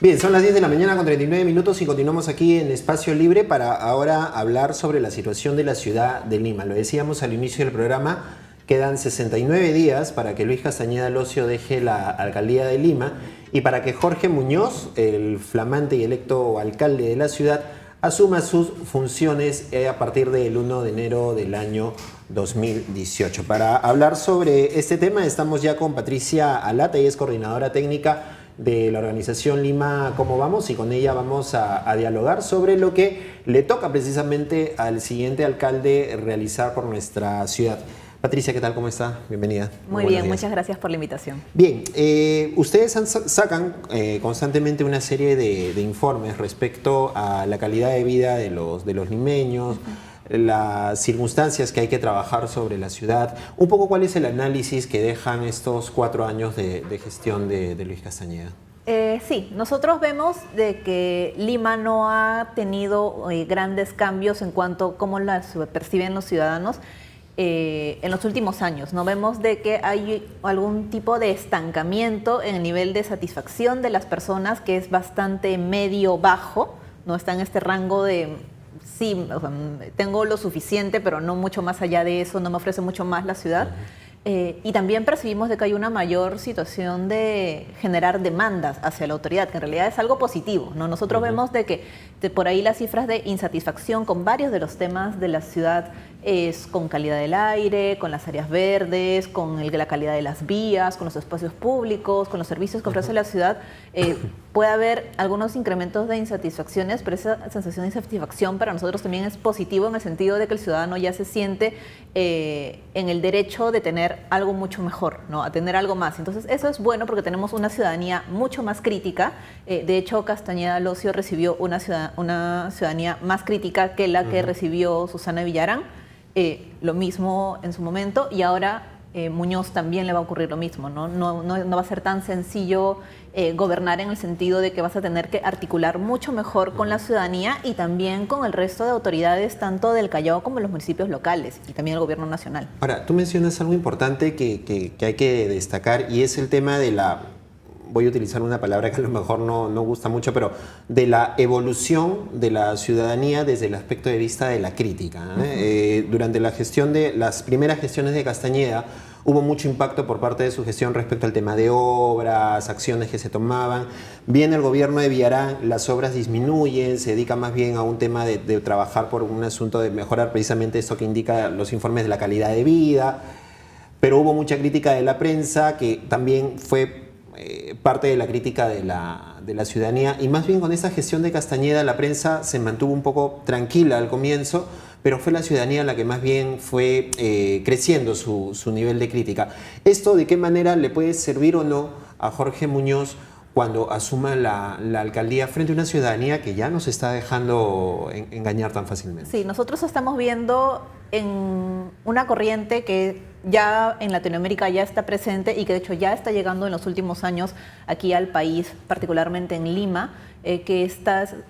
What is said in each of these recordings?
Bien, son las 10 de la mañana con 39 minutos y continuamos aquí en Espacio Libre para ahora hablar sobre la situación de la ciudad de Lima. Lo decíamos al inicio del programa, quedan 69 días para que Luis Castañeda Locio deje la alcaldía de Lima y para que Jorge Muñoz, el flamante y electo alcalde de la ciudad, asuma sus funciones a partir del 1 de enero del año 2018. Para hablar sobre este tema estamos ya con Patricia Alata, ella es coordinadora técnica de la organización Lima ¿Cómo vamos? Y con ella vamos a dialogar sobre lo que le toca precisamente al siguiente alcalde realizar por nuestra ciudad. Patricia, ¿qué tal? ¿Cómo está? Bienvenida. Muy bien, muchas gracias por la invitación. Bien, ustedes sacan constantemente una serie de informes respecto a la calidad de vida de los limeños, las circunstancias que hay que trabajar sobre la ciudad. Un poco, ¿cuál es el análisis que dejan estos 4 años de gestión de Luis Castañeda? Sí, nosotros vemos de que Lima no ha tenido grandes cambios en cuanto a cómo las perciben los ciudadanos en los últimos años. No vemos de que hay algún tipo de estancamiento en el nivel de satisfacción de las personas, que es bastante medio-bajo, no está en este rango de sí, o sea, tengo lo suficiente, pero no mucho más allá de eso, no me ofrece mucho más la ciudad. Y también percibimos de que hay una mayor situación de generar demandas hacia la autoridad, que en realidad es algo positivo, ¿no? Nosotros vemos de que por ahí las cifras de insatisfacción con varios de los temas de la ciudad es con calidad del aire, con las áreas verdes, con la calidad de las vías, con los espacios públicos, con los servicios que ofrece la ciudad. Puede haber algunos incrementos de insatisfacciones, pero esa sensación de insatisfacción para nosotros también es positivo en el sentido de que el ciudadano ya se siente en el derecho de tener algo mucho mejor, ¿no? A tener algo más. Entonces eso es bueno porque tenemos una ciudadanía mucho más crítica. De hecho, Castañeda Locio recibió una ciudadanía más crítica que la que recibió Susana Villarán. Lo mismo en su momento, y ahora Muñoz también le va a ocurrir lo mismo, ¿no? No va a ser tan sencillo gobernar en el sentido de que vas a tener que articular mucho mejor con la ciudadanía y también con el resto de autoridades, tanto del Callao como los municipios locales y también el gobierno nacional. Ahora, tú mencionas algo importante que hay que destacar, y es el tema de voy a utilizar una palabra que a lo mejor no gusta mucho, pero de la evolución de la ciudadanía desde el aspecto de vista de la crítica. Durante las primeras gestiones de Castañeda hubo mucho impacto por parte de su gestión respecto al tema de obras, acciones que se tomaban. Viene el gobierno de Villarán, las obras disminuyen, se dedica más bien a un tema de trabajar por un asunto de mejorar precisamente esto que indica los informes de la calidad de vida, pero hubo mucha crítica de la prensa que también fue parte de la crítica de la ciudadanía, y más bien con esa gestión de Castañeda la prensa se mantuvo un poco tranquila al comienzo, pero fue la ciudadanía la que más bien fue creciendo su nivel de crítica. ¿Esto de qué manera le puede servir o no a Jorge Muñoz cuando asuma la alcaldía frente a una ciudadanía que ya no se está dejando engañar tan fácilmente? Sí, nosotros estamos viendo en una corriente que ya en Latinoamérica ya está presente y que de hecho ya está llegando en los últimos años aquí al país, particularmente en Lima, que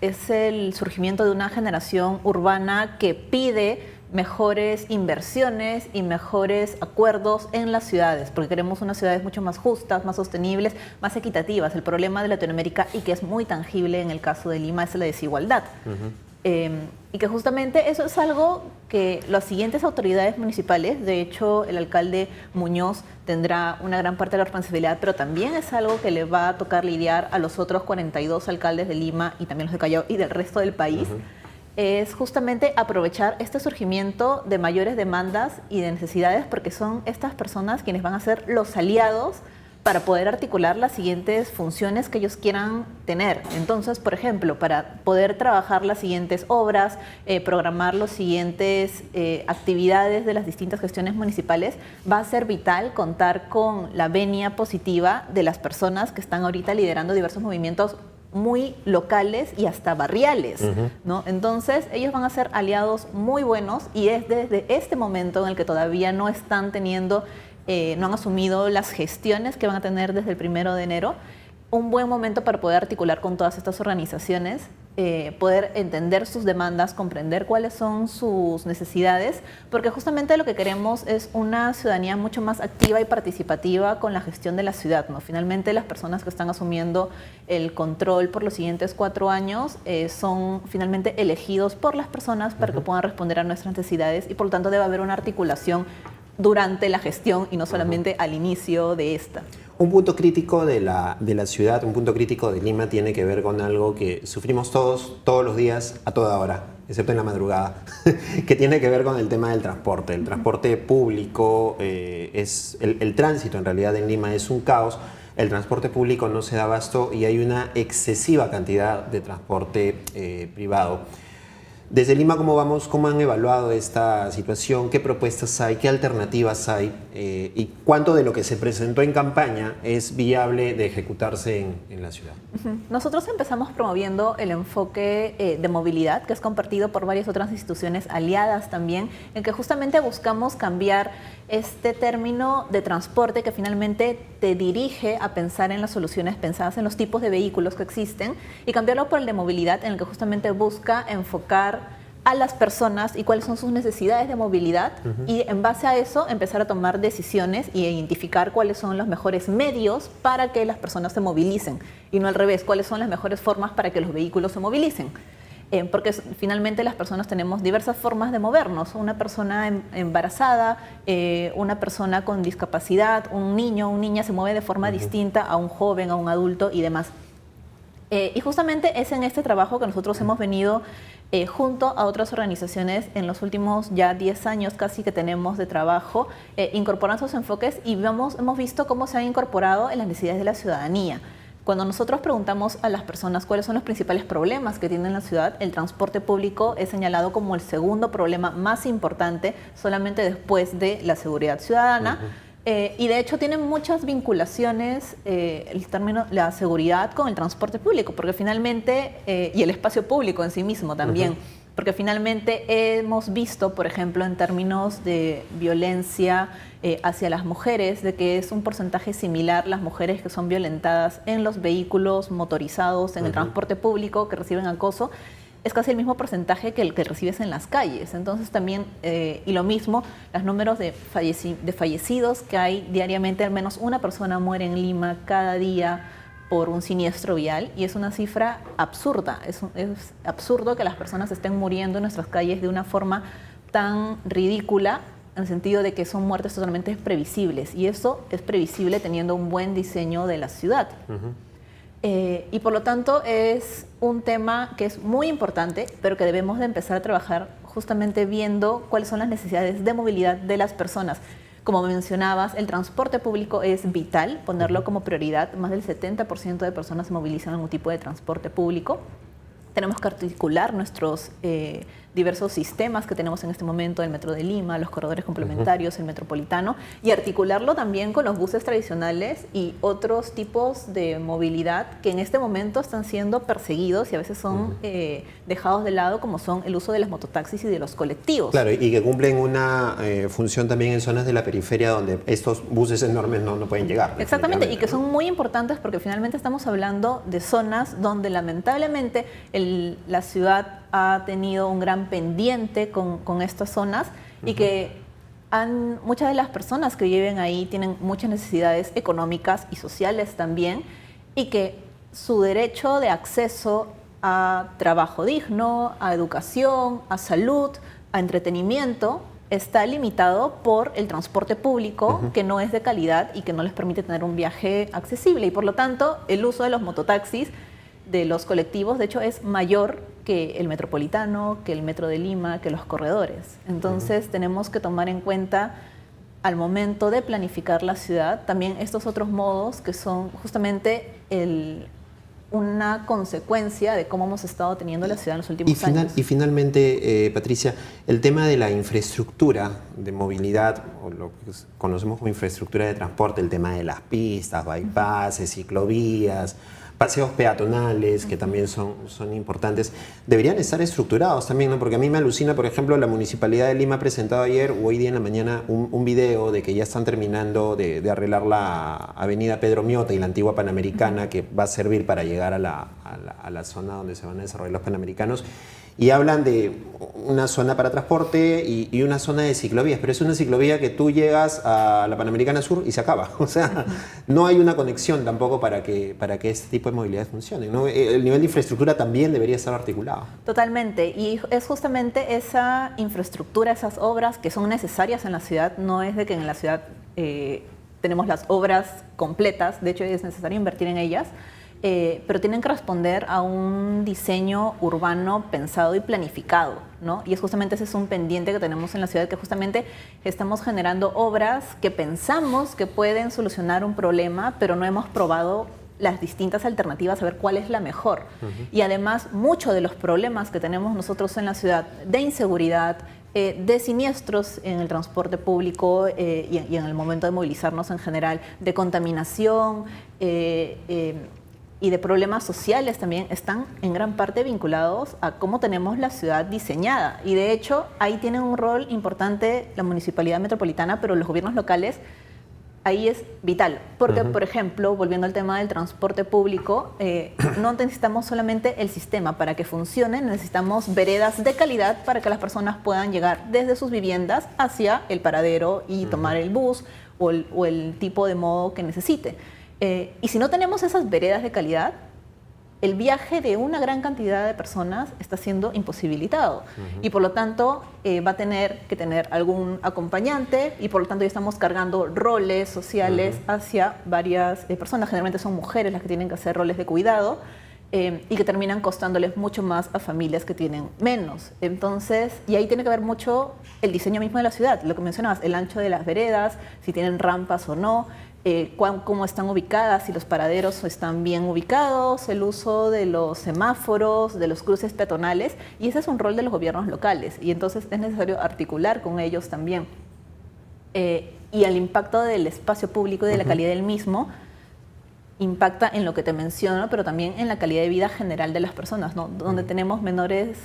es el surgimiento de una generación urbana que pide mejores inversiones y mejores acuerdos en las ciudades, porque queremos unas ciudades mucho más justas, más sostenibles, más equitativas. El problema de Latinoamérica, y que es muy tangible en el caso de Lima, es la desigualdad. Y que justamente eso es algo que las siguientes autoridades municipales, de hecho el alcalde Muñoz tendrá una gran parte de la responsabilidad, pero también es algo que le va a tocar lidiar a los otros 42 alcaldes de Lima y también los de Callao y del resto del país. Es justamente aprovechar este surgimiento de mayores demandas y de necesidades, porque son estas personas quienes van a ser los aliados para poder articular las siguientes funciones que ellos quieran tener. Entonces, por ejemplo, para poder trabajar las siguientes obras, programar las siguientes actividades de las distintas gestiones municipales, va a ser vital contar con la venia positiva de las personas que están ahorita liderando diversos movimientos muy locales y hasta barriales, ¿no? Entonces, ellos van a ser aliados muy buenos, y es desde este momento en el que todavía no están teniendo no han asumido las gestiones que van a tener desde el 1 de enero, un buen momento para poder articular con todas estas organizaciones, poder entender sus demandas, comprender cuáles son sus necesidades, porque justamente lo que queremos es una ciudadanía mucho más activa y participativa con la gestión de la ciudad, ¿no? Finalmente, las personas que están asumiendo el control por los siguientes 4 años son finalmente elegidos por las personas para que puedan responder a nuestras necesidades, y por lo tanto debe haber una articulación durante la gestión y no solamente al inicio de esta. Un punto crítico de la ciudad, un punto crítico de Lima tiene que ver con algo que sufrimos todos los días, a toda hora, excepto en la madrugada, que tiene que ver con el tema del transporte. El transporte público, el tránsito en realidad en Lima es un caos. El transporte público no se da abasto y hay una excesiva cantidad de transporte privado. Desde Lima, ¿cómo vamos? ¿Cómo han evaluado esta situación? ¿Qué propuestas hay? ¿Qué alternativas hay? ¿Y cuánto de lo que se presentó en campaña es viable de ejecutarse en la ciudad? Nosotros empezamos promoviendo el enfoque de movilidad, que es compartido por varias otras instituciones aliadas también, en que justamente buscamos cambiar este término de transporte que finalmente te dirige a pensar en las soluciones pensadas en los tipos de vehículos que existen, y cambiarlo por el de movilidad, en el que justamente busca enfocar a las personas y cuáles son sus necesidades de movilidad, y en base a eso empezar a tomar decisiones y identificar cuáles son los mejores medios para que las personas se movilicen, y no al revés, cuáles son las mejores formas para que los vehículos se movilicen. Porque finalmente las personas tenemos diversas formas de movernos. Una persona embarazada, una persona con discapacidad, un niño, una niña se mueve de forma distinta a un joven, a un adulto y demás. Y justamente es en este trabajo que nosotros hemos venido junto a otras organizaciones en los últimos ya 10 años casi que tenemos de trabajo, incorporando esos enfoques, y hemos visto cómo se han incorporado en las necesidades de la ciudadanía. Cuando nosotros preguntamos a las personas cuáles son los principales problemas que tiene la ciudad, el transporte público es señalado como el segundo problema más importante, solamente después de la seguridad ciudadana. Y de hecho tienen muchas vinculaciones el término la seguridad con el transporte público, porque finalmente, y el espacio público en sí mismo también, porque finalmente hemos visto, por ejemplo, en términos de violencia hacia las mujeres, de que es un porcentaje similar las mujeres que son violentadas en los vehículos motorizados, en el transporte público, que reciben acoso, es casi el mismo porcentaje que el que recibes en las calles. Entonces también, y lo mismo, los números de fallecidos que hay diariamente, al menos una persona muere en Lima cada día por un siniestro vial, y es una cifra absurda. Es absurdo que las personas estén muriendo en nuestras calles de una forma tan ridícula, en el sentido de que son muertes totalmente previsibles, y eso es previsible teniendo un buen diseño de la ciudad. Y por lo tanto es un tema que es muy importante, pero que debemos de empezar a trabajar justamente viendo cuáles son las necesidades de movilidad de las personas. Como mencionabas, el transporte público es vital, ponerlo como prioridad. Más del 70% de personas se movilizan en algún tipo de transporte público. Tenemos que articular nuestros diversos sistemas que tenemos en este momento, el Metro de Lima, los corredores complementarios, el metropolitano, y articularlo también con los buses tradicionales y otros tipos de movilidad que en este momento están siendo perseguidos y a veces son dejados de lado, como son el uso de las mototaxis y de los colectivos. Claro, y que cumplen una función también en zonas de la periferia donde estos buses enormes no pueden llegar. Exactamente, y que son muy importantes porque finalmente estamos hablando de zonas donde lamentablemente la ciudad ha tenido un gran pendiente con estas zonas, y que muchas de las personas que viven ahí tienen muchas necesidades económicas y sociales también, y que su derecho de acceso a trabajo digno, a educación, a salud, a entretenimiento, está limitado por el transporte público, que no es de calidad y que no les permite tener un viaje accesible, y por lo tanto el uso de los mototaxis, de los colectivos, de hecho es mayor que el metropolitano, que el Metro de Lima, que los corredores. Entonces tenemos que tomar en cuenta al momento de planificar la ciudad también estos otros modos que son justamente una consecuencia de cómo hemos estado teniendo la ciudad en los últimos años. Y finalmente, Patricia, el tema de la infraestructura de movilidad, o lo que conocemos como infraestructura de transporte, el tema de las pistas, bypasses, ciclovías, paseos peatonales, que también son importantes, deberían estar estructurados también, ¿no? Porque a mí me alucina, por ejemplo, la Municipalidad de Lima ha presentado ayer o hoy día en la mañana un video de que ya están terminando de arreglar la avenida Pedro Miota y la antigua Panamericana, que va a servir para llegar a la zona donde se van a desarrollar los Panamericanos. Y hablan de una zona para transporte y una zona de ciclovías, pero es una ciclovía que tú llegas a la Panamericana Sur y se acaba. O sea, no hay una conexión tampoco para que este tipo de movilidad funcione, ¿no? El nivel de infraestructura también debería estar articulado. Totalmente, y es justamente esa infraestructura, esas obras que son necesarias en la ciudad, no es de que en la ciudad tenemos las obras completas, de hecho es necesario invertir en ellas, pero tienen que responder a un diseño urbano pensado y planificado, ¿no? Y es justamente ese es un pendiente que tenemos en la ciudad, que justamente estamos generando obras que pensamos que pueden solucionar un problema, pero no hemos probado las distintas alternativas a ver cuál es la mejor. Y además, muchos de los problemas que tenemos nosotros en la ciudad de inseguridad, de siniestros en el transporte público y en el momento de movilizarnos en general, de contaminación, y de problemas sociales también están en gran parte vinculados a cómo tenemos la ciudad diseñada. Y de hecho, ahí tienen un rol importante la Municipalidad Metropolitana, pero los gobiernos locales, ahí es vital. Porque, por ejemplo, volviendo al tema del transporte público, no necesitamos solamente el sistema para que funcione, necesitamos veredas de calidad para que las personas puedan llegar desde sus viviendas hacia el paradero y tomar el bus o el tipo de modo que necesite. Y si no tenemos esas veredas de calidad, el viaje de una gran cantidad de personas está siendo imposibilitado. Y por lo tanto va a tener que tener algún acompañante y por lo tanto ya estamos cargando roles sociales hacia varias personas. Generalmente son mujeres las que tienen que hacer roles de cuidado y que terminan costándoles mucho más a familias que tienen menos. Entonces, y ahí tiene que ver mucho el diseño mismo de la ciudad. Lo que mencionabas, el ancho de las veredas, si tienen rampas o no, cómo están ubicadas, si los paraderos están bien ubicados, el uso de los semáforos, de los cruces peatonales, y ese es un rol de los gobiernos locales, y entonces es necesario articular con ellos también. Y el impacto del espacio público y de la calidad del mismo impacta en lo que te menciono, pero también en la calidad de vida general de las personas, ¿no? Donde tenemos menores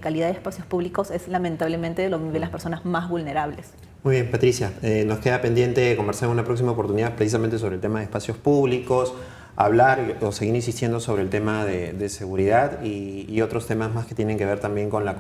calidad de espacios públicos es lamentablemente lo viven las personas más vulnerables. Muy bien, Patricia, nos queda pendiente conversar en una próxima oportunidad precisamente sobre el tema de espacios públicos, hablar o seguir insistiendo sobre el tema de seguridad y otros temas más que tienen que ver también con la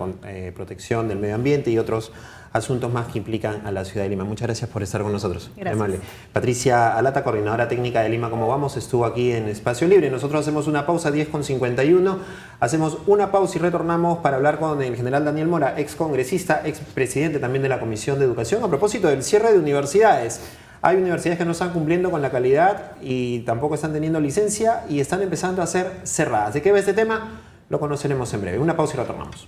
protección del medio ambiente y otros asuntos más que implican a la ciudad de Lima. Muchas gracias por estar con nosotros. Gracias. Amable. Patricia Alata, coordinadora técnica de Lima Como Vamos, estuvo aquí en Espacio Libre. Nosotros hacemos una pausa, 10:51. Hacemos una pausa y retornamos para hablar con el general Daniel Mora, ex congresista, ex presidente también de la Comisión de Educación, a propósito del cierre de universidades. Hay universidades que no están cumpliendo con la calidad y tampoco están teniendo licencia y están empezando a ser cerradas. ¿De qué va este tema? Lo conoceremos en breve. Una pausa y retornamos.